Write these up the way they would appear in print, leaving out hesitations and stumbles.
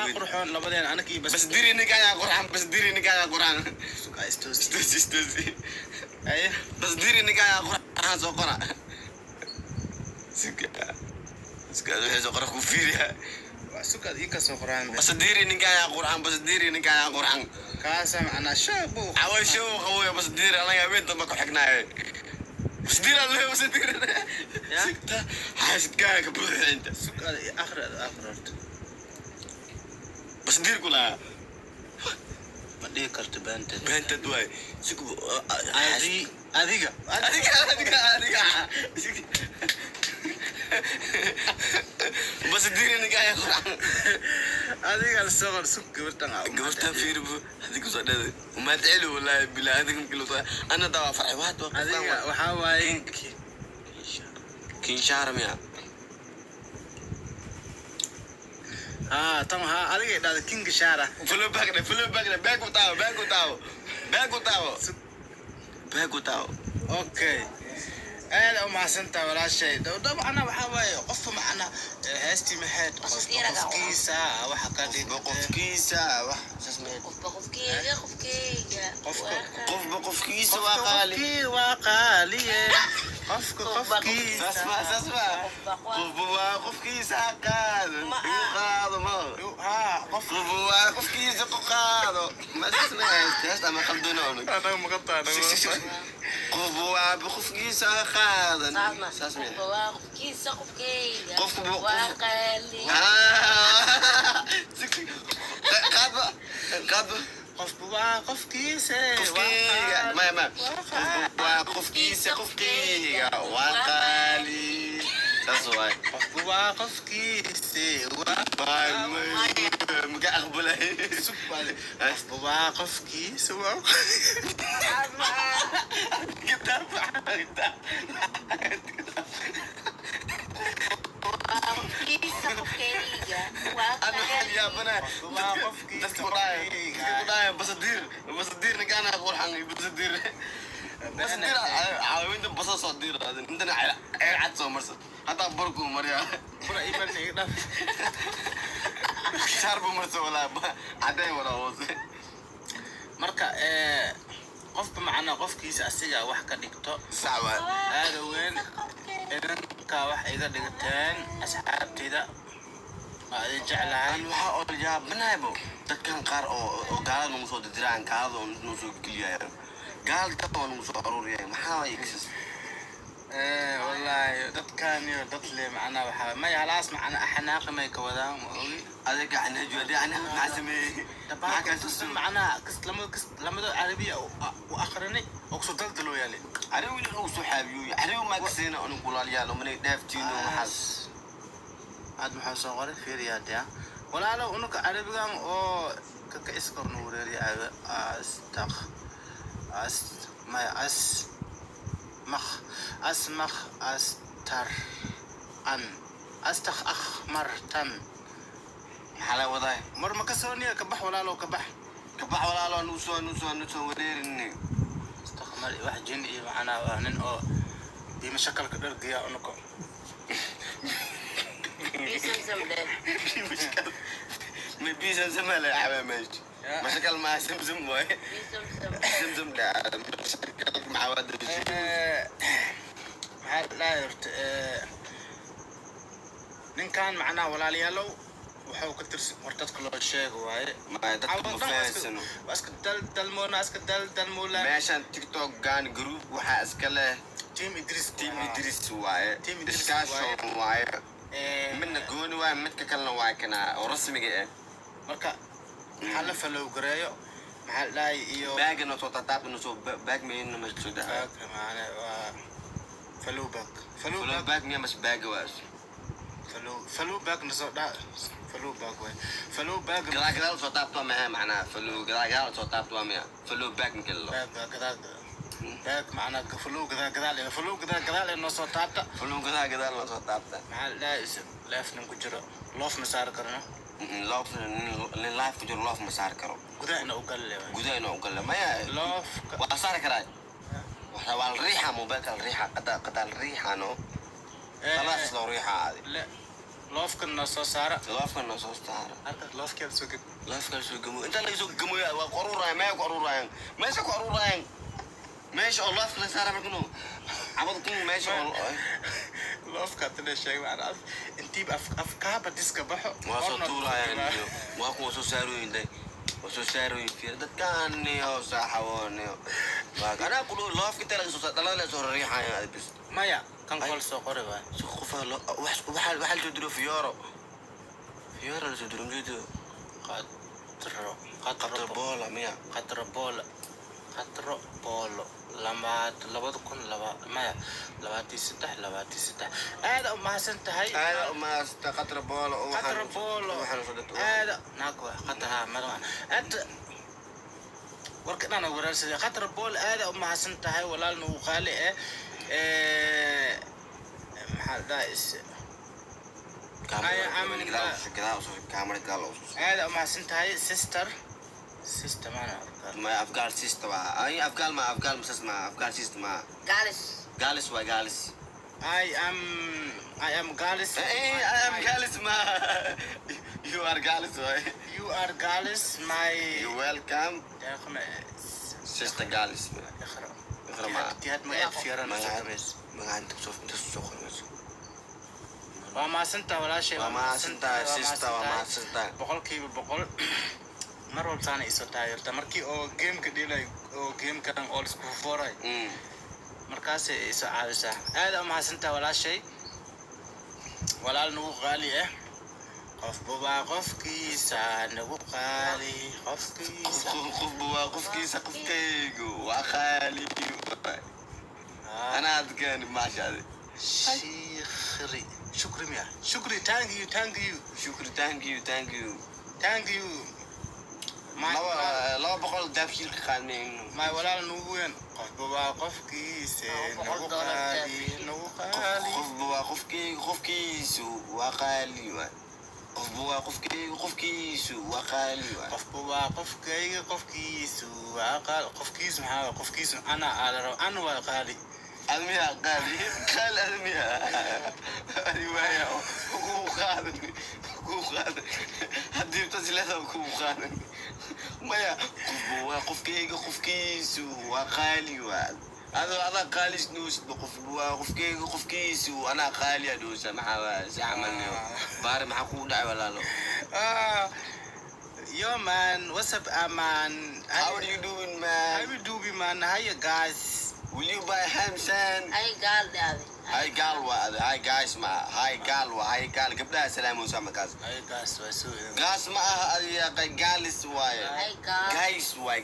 قرحان لبدين أنا كي بس ديري نكايا قرحان بس ديري نكايا قرحان استوزي أيه بس ديري نكايا قرحان سو قرا سكا هي سو قرا كوفيريا سكر إيكا سكران بس ديري نكايا قرحان بس ديري نكايا قرحان كاسم أنا شابو عوي شو خويا بس ديري أنا يا بنت ما كحقنا بس ديري الله بس ديري سكتا حاسد كاك بروح أنت سكر آخر بس ديري كلها بدي كرت بنت دواي سكو أديك بس ديري نكايا قرحان أديك الصغر سك قبرتها في ربو هذيك صدق وما تعلو والله بالله هذيك كله انا دوا فرح واحد أديك وحاواي كين شهر ميا تم أديك هذا كينج شارع فلو باك باكو تاو أوكي أنا ما سنت ولا شيء طبعا أنا بحاول قف معنا هستي محد قف كيسة وحكادي قف كيسة وح قف كيسة وقالي قف كيسة اسمع قف كيسة قاد يقاد ما قف كيسة قاد ما تسمع ما خلدونك أنا مقطع قف بخف كيسة قاد قف كيسة قف وقالي قاد قف كيسة ما قف كيسة وقالي تصوي قف كيسة مقابلة قف كيسة يا بنات بصدير نكان اقول حني بصدير عاوين بس صدير هذا انت عاد سو مرسل حتى بركو مريا برا ايمن يقدر شارب مرسل ولا عداي ولا وز marka qofka macna qofkiisa asiga wax ka dhigto sawa aad weyn inanka wax iga dhigteen asxaabtida ay jeclaan waxa oo yaabanaaybo dadkan qaar oo gaalada nagu soo diraan gaalada oo nagu soo geliyaan gaalada oo nagu soo aruuriyay maxaa ay kasas wallahi dadkan iyo dad le macna waxa ma yalaas macna xanaaq ma ka wadaan oogi adiga aan hajooday ana ma sameeyay طبعا كان معنا لما عربية وآخرني أقصد دلدلو يالي عربي أو صحابي عربي ما كسينا أنا نقول عليها لو من دافتين ومحس هاد محل صغير في رياض يا ولا لو إنك عربي قام أو كإسكر نوري أستخ أخمر تن حلا وضعي مر ما كسرني كبح ولا لو كبح ولا لو نوسو وديرني استخمر واحد جني معنا وهنن أو بمشاكل كدر قيا أنكو بيسمسم ده ما بيسمسم لا حبيبي ماشي مشاكل مع سمسم واي سمسم لا مشاكل مع ود لا يرت نين كان معنا ولا ليالو وحاو كترس مرتدك لو شيء واي ما دك مفاسنو اسك دلمونا اسك دلمولا ماشان تيك توك كان جروب وحا اسكله تيم إدريس واي تيم إدريس واي من جون واي متك كلنا واي كنا ورسمي جاء مركا حلف لو قرايو محل لا يو باج إنه صوت تاب إنه صوت باج مين مش صوت باج معنا فلو باج مين مش باج واش فلو باج نصوت ده فلو باج قلا صوت تاب توامه معنا قلا صوت تاب توامه فلو باج نكله باج معنا فلو كذا لأنه صوت تابته فلو كذا لأنه صوت تابته محل لا اسم لاف نكجرا لوف مسار كرنا لاف كجرا لوف مسار كرو قدا إنه أقل ما يا لوف وأصار كراي وحنا الريحة مو بك الريحة قد الريحة نو خلاص لو ريحة هذه لا loofkana soo saara loofkana soo saara arka loofkeeda soo gab loofka soo gamo inta laga soo gamo waa qoruraan ma qoruraan meesha qoruraan meesha oo loofka la saara markuu abad kun meesha oo loofka tana sheeg macna intii afkaaba diska baxo waa soo tuurayaan waa ku soo saarooyin day soo saarooyin fiir dadkaan iyo saaxawoon waa kana ku loofka tala soo dalada soo riixayaan bis maya kan kol soo qoray waa soo qofa waxa soo diro fiyooro la soo diro jeedo qadro boola miya qadro boolo labada kun maya 23 aad u mahadsan tahay aad u mahadsan qadro boolo waxaan soo dhigtay aad naako qadra mara aad warkana wararsiday qadro bool aad u mahadsan tahay walaalna uu qaali maxaa daais هذا ما سنتهاي سيستر أنا ما أفكار سيستر أي أفكار ما أفكار مسمى أفكار سيستر ما جالس وجالس I am Galis. I am Galis ma. You are Galis why? You are Galis my. You welcome. Sister Galis. اخرى ما. تيات ما يفيران. ما أنت تسوق وما سنتا ولا شيء وما سنتا سيستا وما سنتا بقول كيف بقول مرة ثانية إستاير تمركي أو جيم كديلا أو جيم كان أول سكول فوراي مركز إسعادسة هذا وما سنتا ولا شيء ولا نو غالي قف بوا قف كيسا نو غالي قف كيسا قف بوا قف كيسا قف كيجو وخالي أنا أتكلم ما شاء شيخري شكرا ميا شكرا thank you شكرا thank you لا بقول دافشيل خانين ما ولا نوين قف بوا قف كيس قف كيس وخالي قف بوا قف كيس وخالي قف بوا قف كيس وخالي قف كيس محاول قف كيس أنا وخالي أدميها قال أدميها رواية وخادم هدي بتسلسة وخادم ما قف كيس وخالي هذا قالي سنوس قف كيس وأنا خالي أدوس مع زعمني بار مع خودا ولا لا Yo man, what's up man? How are you doing man? How you doing man? How you guys? Will you buy ham sand? Hi guys ma. Hi gal. Gabdhaha salaam u sama kaas. Hi guys, waa soo yeeray. Gaas ma aha adiga galis waaye.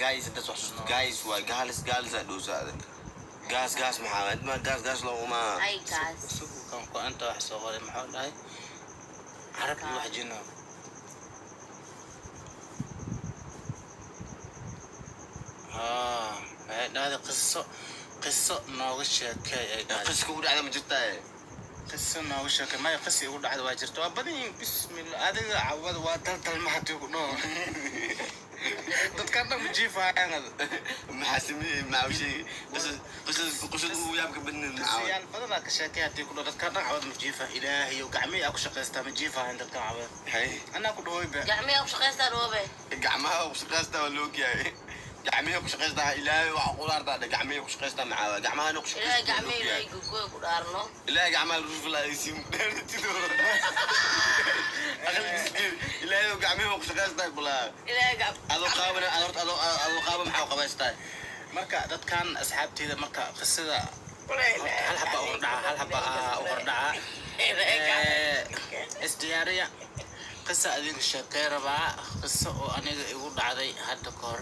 Guys inta soo xasuusto guys waa galis adoosaada. Gaas maxaa inta gaas loo uma. Suuq kan ku anta wax soo qoray maxaa dhahay? Arab wax jino. هذا قصة ناقشة كي قصة كود على مجتاه قصة ناقشة كي ما يقصي يقول على واجرته وبعدين بسم الله هذا عوض وادلت المحط يقولون تذكرنا مجيفة هذا محاسمي معوشي قصة ويابك بن يعني بدنا كشاكيات يقولون تذكرنا عوض مجيفة إلهي وقعمي أكو شقيستا مجيفة عندك عوض أنا أقول هوي به قعمي أكو شقيستا روبي قعمها أكو شقيستا ولوكي قعمي أكو شقيستا إلهي وعقول أرضا قعمي أكو شقيستا معاه قعمها أكو شقيستا إلهي قعمي إلهي كوكو دارنو إلهي قعمها الرجل لا يسيم إلهي وقعمي أكو شقيستا يقولها إلهي قعمي أدو قابل محاو قبيستا marka dadkan asxaabteeda marka qisada hal haba ordhaca isdiyaariya qisa adiga sheekay rabaa qisa oo aniga igu dhacday hadda ka hor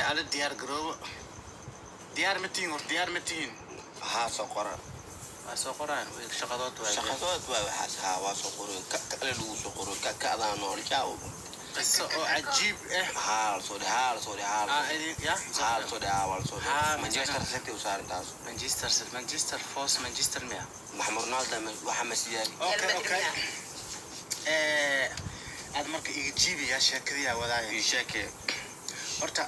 ala diyaar garoobo diyaar ma tihiin ها سقرا سقران شقدات وحاسها وسقرين كأكل وسقرين كأذا نور جاوب قصة عجيب حال صوري حال صوري مانشستر سيتي وصار تاس مانشستر فوس مانشستر مياه محمد رونالدو وحمد سياري اوكي هذا مركا يجيبي يا شاكريا وضعي يشاكي horta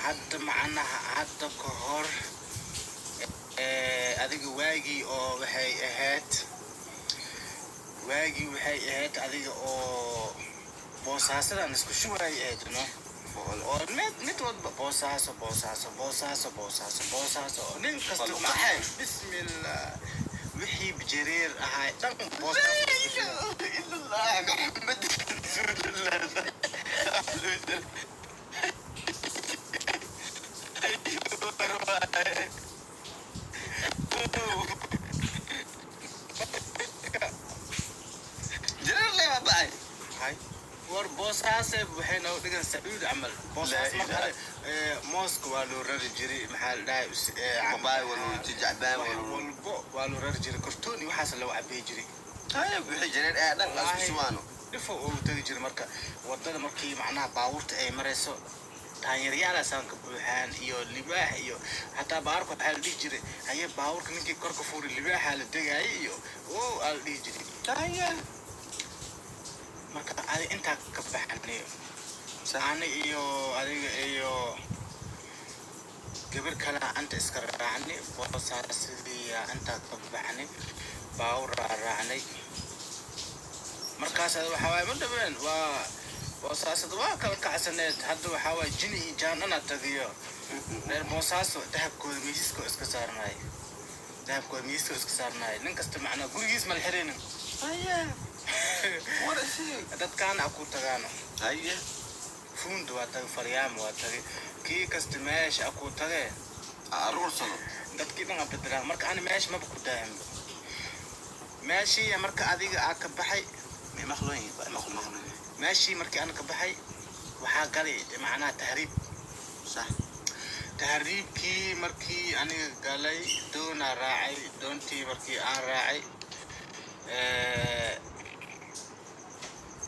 hadda macnaha hadda ka hor adiga waagii oo waxay ahayd waagii waxay ahayd adiga oo boosaasadan isku shubaay ahayd no oo mid wadba boosaaso nin kasta maxay bismillah wixii bijireer ahay dhan boosaaso isku shubaay illallah maxamed rasulullah war boosaas waxay noo dhigan sacuud camal boosaas marka mooska waa loo rari jiray maxaa la dhahay babaay waluu jacbaan walbo waa loo rari jiray kartoon iyo waxaas lagu cabay jiray wixii jireen ee dhan la isku sumaano dhifo oo tagi jiray marka wadada markii macnaha baabuurta ay marayso taanyaryaalaasaan ka buuxaan iyo libaax iyo hataa baarku waxaa la dhihi jiray haye baabuurka ninkii korka fuuri libaaxaa la degaayay iyo oo aa la dhihi jiray marka adi intaa ka baxnay ani iyo adiga iyo gabar kale anta iska raacnay boosaasdii intaa ka baxnay baawur raacnay markaas waxaa waaye ma dhabeen waa boosaasada waa kala kacsaneed hadda waxaa waaye jini iyo jaan ana tagiyo reer boosaaso dahabkooda miisaska iska saarnaay nin kasta macnaa gurigiis mal xirinin dadkaan aku tagaano fuunda waa tagay faryaama waa tagay kii kasta meesha aku tagay aruursado dadkii dhan bedelaan marka ani meesha maba ku daahin meeshii marka adiga aa ka baxay meeshii markii aan ka baxay waxaa galay macnaha tahriib sax tahriibkii markii aniga galay doonaa raacay doontii markii aan raacay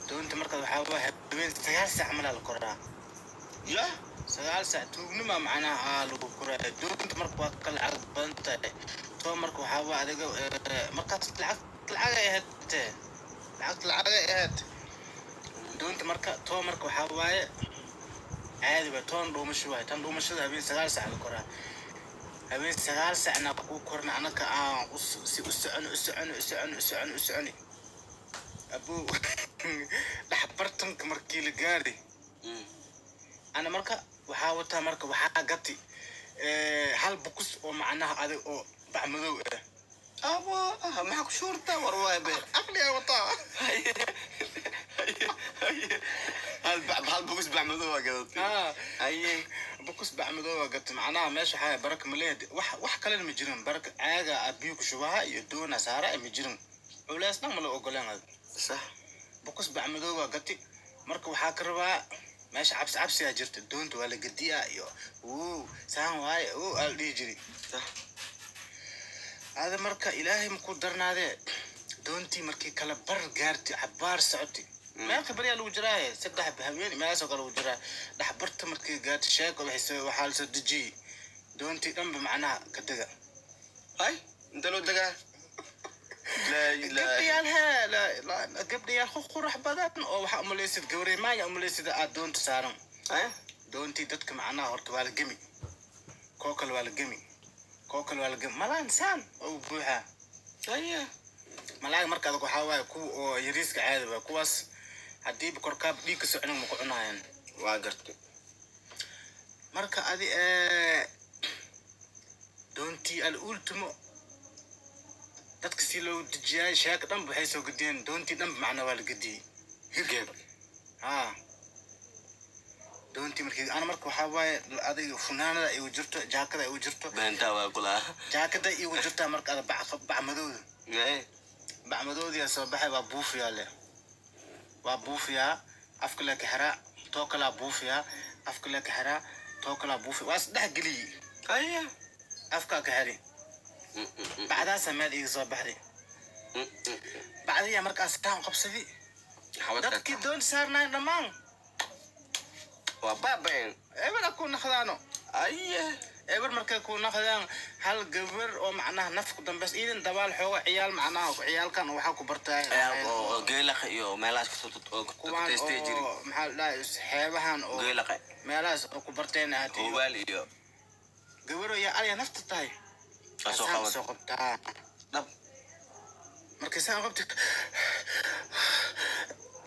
doonta marka waxaa waa habeen 9 saac mala la koraa ya 9 saac tuugnima macnaha lagu koraa doonta marka waa kala cad badan tahay to marka waxaa waa adiga markaas lacag ay ahayd doonta marka to marka waxaa waaye caadi ba toon dhuumasho waay tan dhuumashada habeen 9 saac la koraa habeen 9 saacna ku korna anaka aan u socon أبو لحبرتن كمركي لجاري أنا مركا وحاولتها مركا وحاجتي هل بقص أو معناها هذا أو بعملوا أبا معك شرطة ورواية أقلي وطا هل بقص بعملوا قلت أي بقص بعملوا قلت معناها ماشي حاجة برك مليد وح كلنا مجرم برك عاجة أبيك شوها يدون سارة مجرم ولاس نعمل أقولين هذا صح بقص بعملوا وقتي مركب وحاكروا ماشي عبس يا جرت الدونت ولا قديا يو سام واي قال يجري صح هذا مركب إلهي مقدرنا هذا دونتي مركي كلا بر جارتي عبار سعودي ما خبري على وجراي سدح بهمين ما سوق على وجراي لحبرت مركي جات شاك وبحس وحال سدجي دونتي جنب معناها كدقة هاي انت لو دقة لا لا قبلي يا خو روح بدات او waxa umaleysad gawray ma ya umaleysad aad doonta saaran doontii dadka macnaha horta waa la gami kookal waa la gami malaan saan oo buuxa malaag marka waxa waay ku oo yariiska caadi ba kuwaas hadii korkaab dhiig ka socon ma ku cunayaan waa gartay marka adi doontii al ultimo dadka si loo dejiyay shaak dhan waxay soo gudeen doontii dhan macna waa la gadiyay hirgeeb doontii markii ana marka waxa waaye adiga funaanada ay jirto jaakada ay jirto beenta waa kula jaakada ay jirto marka ada bacmadooda bacmadooda soo baxay waa buufiya afka la kaxra to kala buufiya afka la kaxra to kala buufiya waa saddex gali afka ka xari بعدها سمعت إيه صباحي بعدها مركز تام قبسدي حاولت كي دون صارنا نمان وبابين إبر أكون نخدانو إبر مركز أكون نخدان هل قبر أو معناه نفق دم بس إذا دبال حوا عيال معناه عيال كانوا وحكوا برتاي عيال قيلق يو ملاش تستيجري محل لا حيوان أو قيلق ملاش أو كبرتين هاتي وبالي يو قبروا يا عليا نفط تاي سوق قبطها نب markii saan qabtay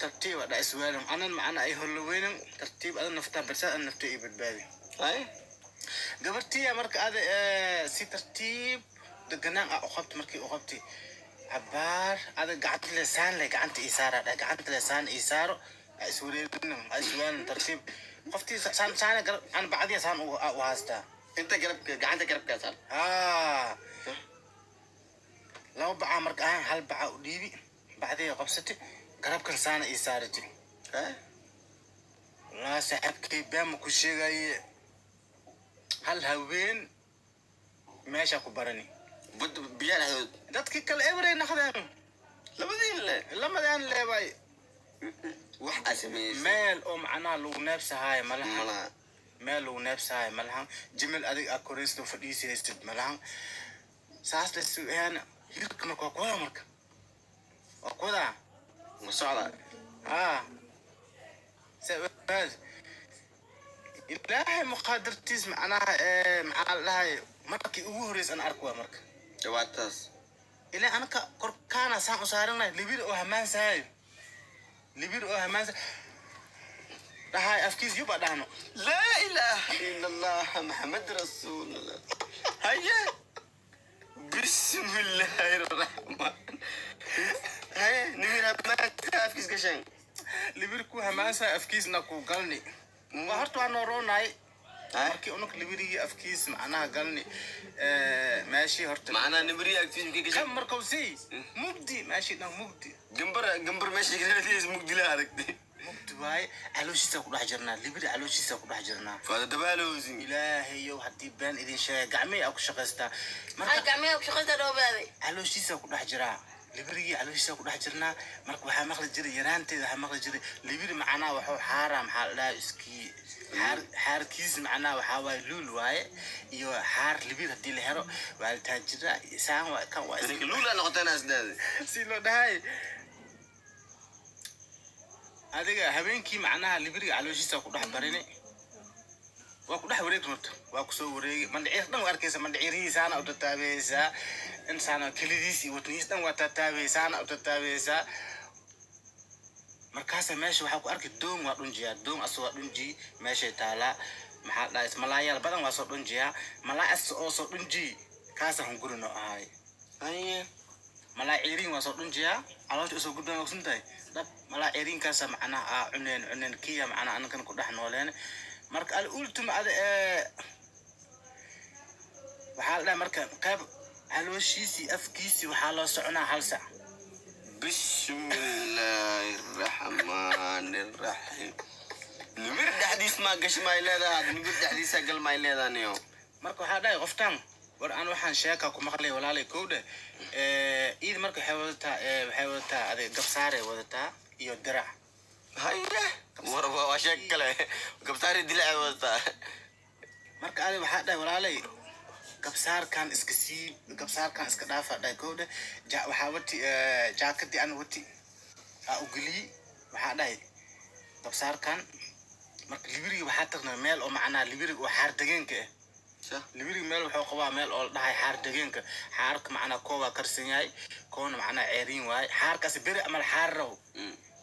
tartiib ada iswaalan anan macna ay holweynan tartiib adan naftaan barsa an nafta ay badbaadi ay gabartiya marka ada si tartiib deganaan u qabto markii u qabtay عبار هذا قعدت لسان لك قعدت إثارة قعدت لسان إثارة أسوان ترتيب قفتي سان أنا بعدي سان وهاستا انت قعدت قرب كاسر لو بقى مرقان هل بقى وديبي بعدين قبستي قرب كان سان إثارتي لا سحبكي بام كل شيء جاي هل هوين ماشي أكو براني بيانا dadkii kale every naxdaan lamadaan leebay wax asmay meel oo macna lagu neebsahay malaha meel lagu neebsahay malaha jimil adig akoristo fadhiisaysid malaha saas la su'aana hirkana ko marka waqada masala sabab ilaahay muqadartiis macnaha maxaalahay markii ugu horeys aan arko marka jawaatas إلا أنا كوركانا سان أسارنا لبير أو همان ساي لبير أو همان ساي ده هاي أفكيس يبقى دهنو لا إله إلا الله محمد رسول الله هيا بسم الله الرحمن هيا نمير همان أفكيس كشان لبير كو همان ساي أفكيس نكو قلني وهرتو أنا روناي markii unug libiriga afkiis macnaha galni ماشي هرت معنا نمري أكتيف كي كم مركوسي مبدي ماشي ده مبدي جنبر ماشي كده ليش مبدي لا هذاك مبدي باي علوشي ساكو حجرنا ليبري علوشي ساكو حجرنا فهذا دبالوزي إلهي يو حدي بان إذا شاء قعمي أو شقستا هاي قعمي أو شقستا دوبابي علوشي ساكو حجرا ليبري علوشي ساكو حجرنا مركو وحا مخلج جري يرانتي وحا مخلج جري ليبري معنا وحو حارم حالا اسكي حار كيس معنا وحاواي لول واي iyo xaar libir hadii la helo waa taajira isaan waa kan waa lula noqotana asdaad si loo dhahay adiga habeenkii macnaha libiriga calooshiisa ku dhax barini waa ku dhax wareegto waa ku soo wareegi mandhicir dhan waa arkaysa mandhicirihiisana u tataabaysa insana kalidiisi wadniis dhan waa tataabaysa u tataabaysa markaas meesha waxa ku arki doon waa dhunjiya doon asoo dhunji meesha taala maxaa dhays malaayal badan waa soo dhunjiya malaas oo soo dhunji kaasa hungurino ahay ay malaacirin waa soo dhunjiya caloosha soo gudbaan oo suntay dab malaacirin kaasa macna cuneen kiya macna ankan ku dhax nooleen marka al ultima ada waxa la marka qayb calooshiisi afkiisi waxa loo soconaa hal sac بسم الله الرحمن الرحيم نمر دحديس ما قش ما يلادا نمر دحديس قال ما يلادا نيو marka waxa dhaay qoftan war aan waxaan sheeka ku maqlay walaalay kowda iid marka waxay wadataa adeeg gabsaare wadataa iyo dirac هيا وربا وشكل قبطاري دلع وسطا marka adeeg waxa dhaay walaalay gabsaarkan iska sii gabsaarkan iska dhaafa dhaay kowda waxa wati jaakadii aan wati u galiyi waxa dhaay gabsaarkan marka libiriga waxa tagna meel oo macna libiriga oo xaar dageenka libiriga meel wuxuu qabaa meel oo dhahay xaar dageenka xaarka macna koowa karsan yahay koona macna ceerin waay xaarkaas bari amal xaarrow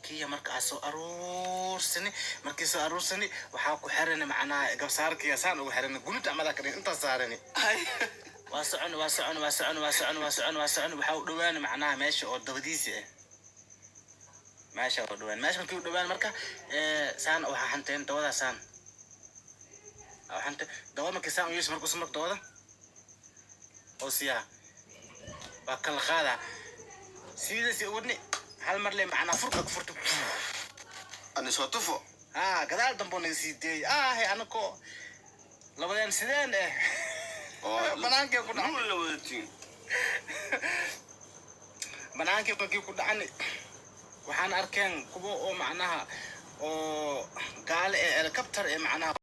kiya marka soo aruursani markii soo aruursani waxa ku xiran macna gabsaarkiya saan ugu xiran gunta amada kale inta saarani واسعن waxa u dhawaan macnaha meesha oo dabadiisa meesha oo dhawaan meesha markii u dhawaan marka saan waxa hanteen dawada saan hanta dawada markii saan u yeesho markuu soo markuu dawada oo siya waa kala qaada si wadni hal mar le macnaha furka ku furto أنا صوتفو gadaal dambo naga sii deey hay anako labadeen sideen banaanka ku dhac نقول لودتين banaanka markii ku dhacani waxaan arkeen kuwa oo macnaha oo gaal helicopter macnaha